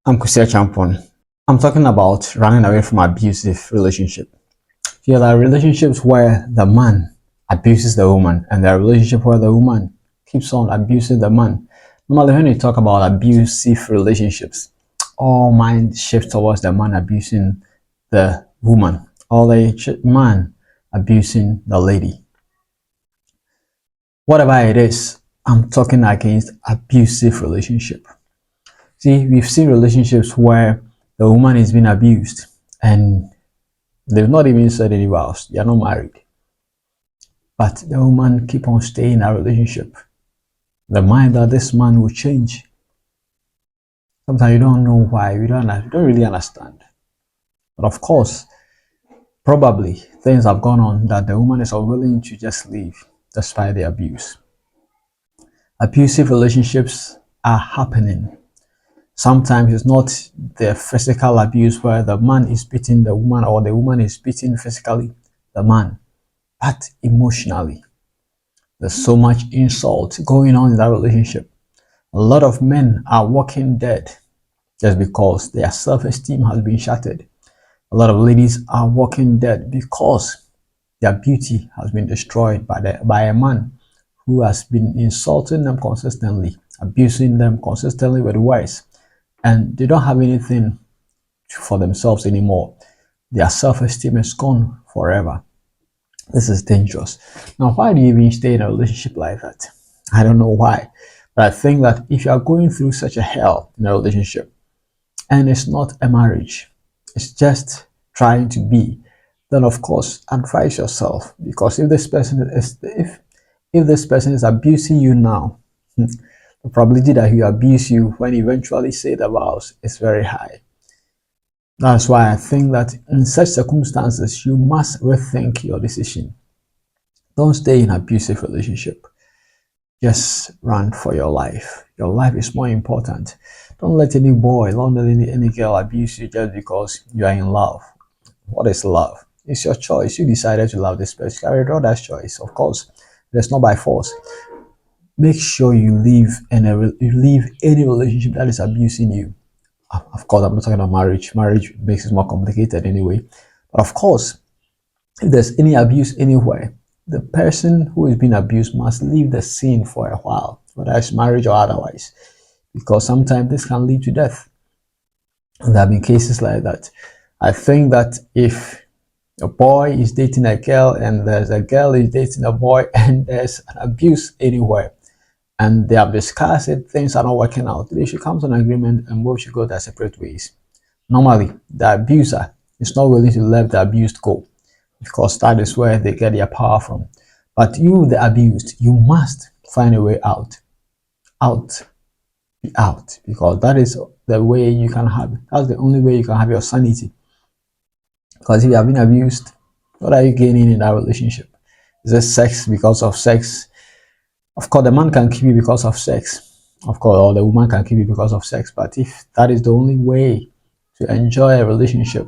I'm Kusi Achampong. I'm talking about running away from abusive relationship. There are relationships where the man abuses the woman, and there are relationships where the woman keeps on abusing the man. Normally, when you talk about abusive relationships, all mind shifts towards the man abusing the woman, or the man abusing the lady. Whatever it is, I'm talking against abusive relationship. See, we've seen relationships where the woman is being abused and they've not even said any vows. They are not married. But the woman keep on staying in a relationship. The mind that this man will change. Sometimes you don't know why. You don't really understand. But of course, probably things have gone on that the woman is unwilling to just leave despite the abuse. Abusive relationships are happening. Sometimes it's not the physical abuse where the man is beating the woman or the woman is beating physically the man, but emotionally. There's so much insult going on in that relationship. A lot of men are walking dead just because their self-esteem has been shattered. A lot of ladies are walking dead because their beauty has been destroyed by a man who has been insulting them consistently, abusing them consistently with words, and they don't have anything for themselves anymore. Their self-esteem is gone forever. This is dangerous. Now, why do you even stay in a relationship like that? I don't know why, but I think that if you are going through such a hell in a relationship and it's not a marriage, it's just trying to be, then of course advise yourself, because if this person is abusing you now, the probability that he will abuse you when he eventually say the vows is very high. That's why I think that in such circumstances, you must rethink your decision. Don't stay in an abusive relationship. Just run for your life. Your life is more important. Don't let any boy, don't let any girl abuse you just because you are in love. What is love? It's your choice. You decided to love this person. Carry out that choice, of course. It's not by force. Make sure you leave any relationship that is abusing you. Of course, I'm not talking about marriage. Marriage makes it more complicated anyway. But of course, if there's any abuse anywhere, the person who is being abused must leave the scene for a while, whether it's marriage or otherwise, because sometimes this can lead to death. And there have been cases like that. I think that if a boy is dating a girl and there's a girl is dating a boy and there's an abuse anywhere, and they have discussed it, things are not working out, they should come to an agreement and both should go their separate ways. Normally, the abuser is not willing to let the abused go, because that is where they get their power from. But you, the abused, you must find a way out. Be out, because that is the way you can have it. That's the only way you can have your sanity. Because if you have been abused, what are you gaining in that relationship? Is it sex because of sex? Of course, the man can keep you because of sex. Of course, or the woman can keep you because of sex. But if that is the only way to enjoy a relationship,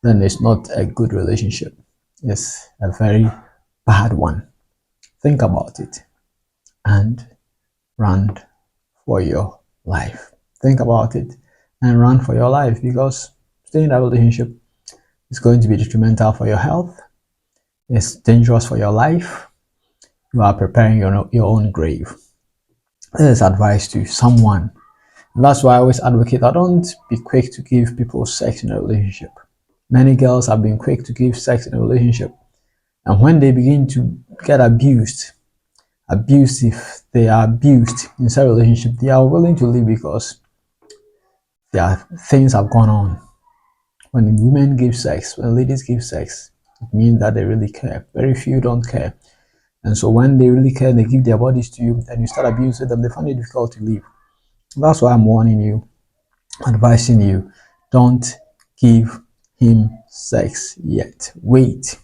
then it's not a good relationship. It's a very bad one. Think about it and run for your life. Think about it and run for your life, because staying in a relationship is going to be detrimental for your health. It's dangerous for your life. You are preparing your own grave. This is advice to someone. And that's why I always advocate that don't be quick to give people sex in a relationship. Many girls have been quick to give sex in a relationship. And when they begin to get abusive, they are abused in such a relationship, they are willing to leave because things have gone on. When women give sex, when ladies give sex, it means that they really care. Very few don't care. And so when they really care, they give their bodies to you, and you start abusing them, they find it difficult to leave. That's why I'm warning you, advising you, don't give him sex yet. Wait.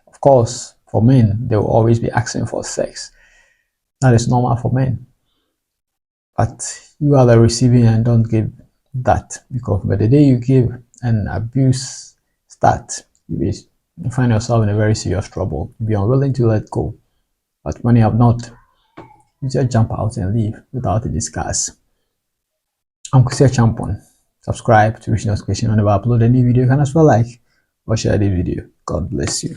Of course, for men, they will always be asking for sex. That is normal for men. But you are the receiving end, don't give that, because by the day you give and abuse starts, you find yourself in a very serious trouble. You'll be unwilling to let go. But when you have not, you just jump out and leave without a discuss. I'm Kusi Achampong. Subscribe to receive notification whenever I upload a new video. You can as well like or share the video. God bless you.